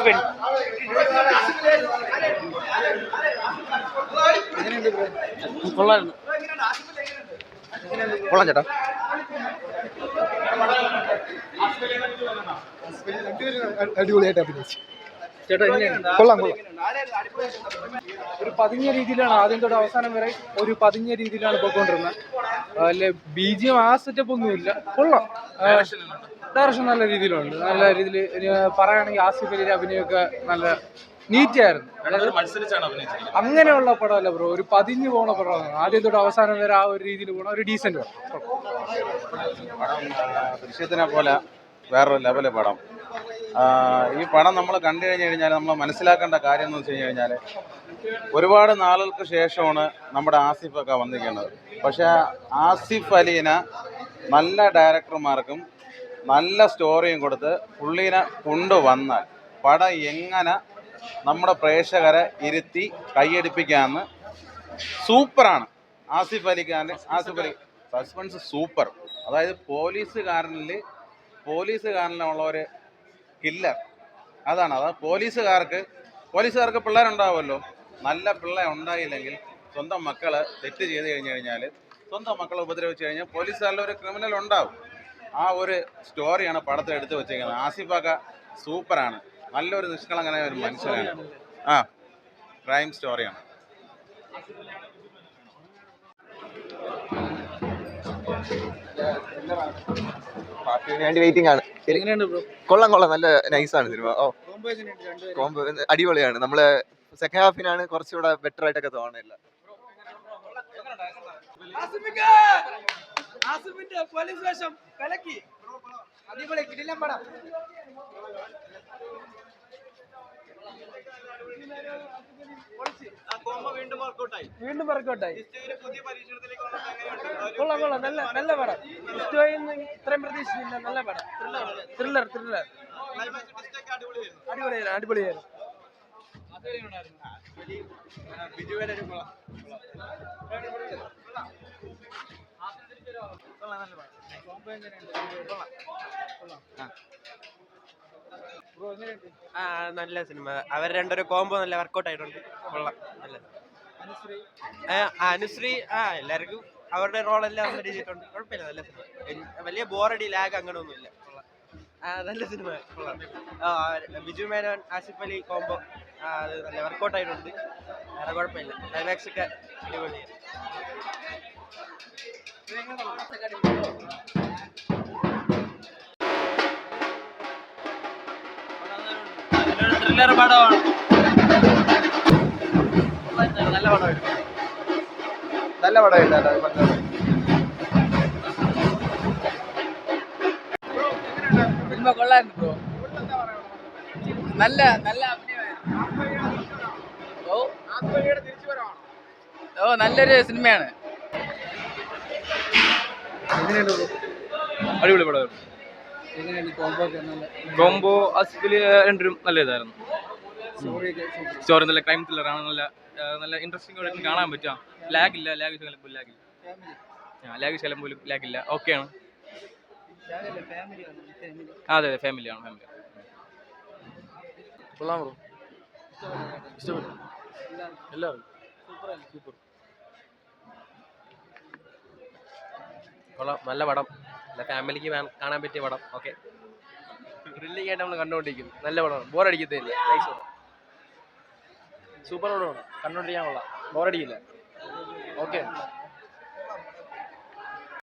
ആസിഫിൻ. കൊള്ളാം ചേട്ടാ. അടിപൊളിയായിട്ട് അഭിനയിച്ചു ചേട്ടാ. കൊള്ളാം കൊള്ളാം. ഒരു പതിഞ്ഞ രീതിയിലാണ് ആദ്യം തൊട്ട് അവസാനം വരെ ഒരു പതിഞ്ഞ രീതിയിലാണ് പോയിക്കൊണ്ടിരുന്നത്. അല്ലെ BGM ആ സെറ്റപ്പ് ഒന്നുമില്ല. കൊള്ളാം. ഡയറക്ഷൻ നല്ല രീതിയിലുണ്ട്. നല്ല രീതിയിൽ പറയുകയാണെങ്കിൽ ആസിഫ് അലിയുടെ അഭിനയമൊക്കെ നല്ല നീറ്റായിരുന്നു. അങ്ങനെയുള്ള പടമല്ല ബ്രോ, ഒരു പതിഞ്ഞു പോണ പടമാണ്. ആദ്യം തൊട്ട് അവസാനം വരെ ആ ഒരു രീതിയിൽ പോണ ഒരു ഡീസന്റ് പടം. ദൃശ്യത്തിനെ പോലെ വേറൊരു ലെവല് പടം. ഈ പടം നമ്മൾ കണ്ടു കഴിഞ്ഞ് കഴിഞ്ഞാൽ നമ്മൾ മനസ്സിലാക്കേണ്ട കാര്യം എന്ന് വെച്ച് കഴിഞ്ഞ് കഴിഞ്ഞാൽ ഒരുപാട് നാളുകൾക്ക് ശേഷമാണ് നമ്മുടെ ആസിഫൊക്കെ വന്നിരിക്കുന്നത്. പക്ഷേ ആസിഫ് അലീനെ നല്ല ഡയറക്ടർമാർക്കും നല്ല സ്റ്റോറിയും കൊടുത്ത് പുള്ളീനെ കൊണ്ടുവന്നാൽ പടം എങ്ങനെ നമ്മുടെ പ്രേക്ഷകരെ ഇരുത്തി കൈയടിപ്പിക്കാമെന്ന് സൂപ്പറാണ്. Asif Ali suspense super. അതായത് പോലീസുകാരനുള്ള ഒരു കില്ലർ അതാണ്. പോലീസുകാർക്ക് പിള്ളേരുണ്ടാവുമല്ലോ. നല്ല പിള്ളേർ ഉണ്ടായില്ലെങ്കിൽ സ്വന്തം മക്കള് തെറ്റ് ചെയ്ത് കഴിഞ്ഞ് കഴിഞ്ഞാൽ, സ്വന്തം മക്കളെ ഉപദ്രവിച്ച് കഴിഞ്ഞാൽ പോലീസുകാരിൽ ഒരു ക്രിമിനൽ ഉണ്ടാവും. ആ ഒരു സ്റ്റോറിയാണ് പടത്തിൽ എടുത്തു വെച്ചിരിക്കുന്നത്. ആസിഫൊക്കെ സൂപ്പറാണ്. നല്ലൊരു നിഷ്കളങ്കനായ ഒരു മനുഷ്യനാണ്. ക്രൈം സ്റ്റോറിയാണ്. പാർട്ടിന് വേണ്ടി വെയിറ്റിംഗ് ആണ്. കൊള്ളാം കൊള്ളാം, നല്ല നൈസാണ് സിനിമ. കോംബോ അടിപൊളിയാണ്. നമ്മള് സെക്കൻഡ് ഹാഫിനാണ് കുറച്ചുകൂടെ ബെറ്റർ ആയിട്ടൊക്കെ തോന്നുന്നില്ല. വീണ്ടും വർക്കൗട്ടായി. കൊള്ളാം കൊള്ളാം, നല്ല പടം. ഇത്രയും പ്രതീക്ഷിച്ചില്ല. നല്ല പടം. ത്രില്ലർ അടിപൊളിയായിരുന്നു. നല്ല സിനിമ. അവർ രണ്ടൊരു കോംബോ നല്ല വർക്കൗട്ട് ആയിട്ടുണ്ട്. കൊള്ളാം. നല്ല അനുശ്രീ എല്ലാവർക്കും അവരുടെ റോളെല്ലാം ചെയ്തിട്ടുണ്ട്. കുഴപ്പമില്ല, നല്ല സിനിമ. വലിയ ബോറടി ലാഗ് അങ്ങനെ ഒന്നുമില്ല. കൊള്ളാം. നല്ല സിനിമ. കൊള്ളാം. ബിജു മേനോൻ ആസിഫ് അലി കോംബോ അത് നല്ല വർക്കൗട്ട് ആയിട്ടുണ്ട്. വേറെ കുഴപ്പമില്ല. ക്ലൈമാക്സ് ഒക്കെ അടിപൊളിയാണ്. ത്രില്ലർ പടമാണ്. നല്ല പടമായിട്ടാണ്. സിനിമ കൊള്ളായിരുന്നു ബ്രോ. നല്ല നല്ലൊരു സിനിമയാണ്. അടിപൊളി പടമായിരുന്നു. കോംബോ ആസിഫിൽ രണ്ടും നല്ല ഇതായിരുന്നു. സ്റ്റോറി നല്ല ക്രൈം ത്രില്ലറാണ്. നല്ല ഇൻട്രസ്റ്റിംഗ് ആയിട്ട് കാണാൻ പറ്റുക. ലാഗില്ല. ഓക്കെയാണ്. അതെ ഫാമിലിയാണ്. കൊള്ളാം ബ്രോ. ഇഷ്ടപ്പെട്ടു. എല്ലാവരും സൂപ്പർ. കൊള്ളാം. നല്ല പടം. ഫാമിലിക്ക് കാണാൻ പറ്റിയ പടം. ഓക്കെ. ത്രില്ലിംഗ് ആയിട്ട് നമ്മൾ കണ്ടുകൊണ്ടിരിക്കുന്നു. നല്ല പടമാണ്. ബോറടിക്കത്തില്ല. നൈസ് പടം. സൂപ്പർ പടമാണ്. കണ്ടുകൊണ്ടിരിക്കാൻ കൊള്ളാം. ബോറടിക്കില്ല. ഓക്കെ.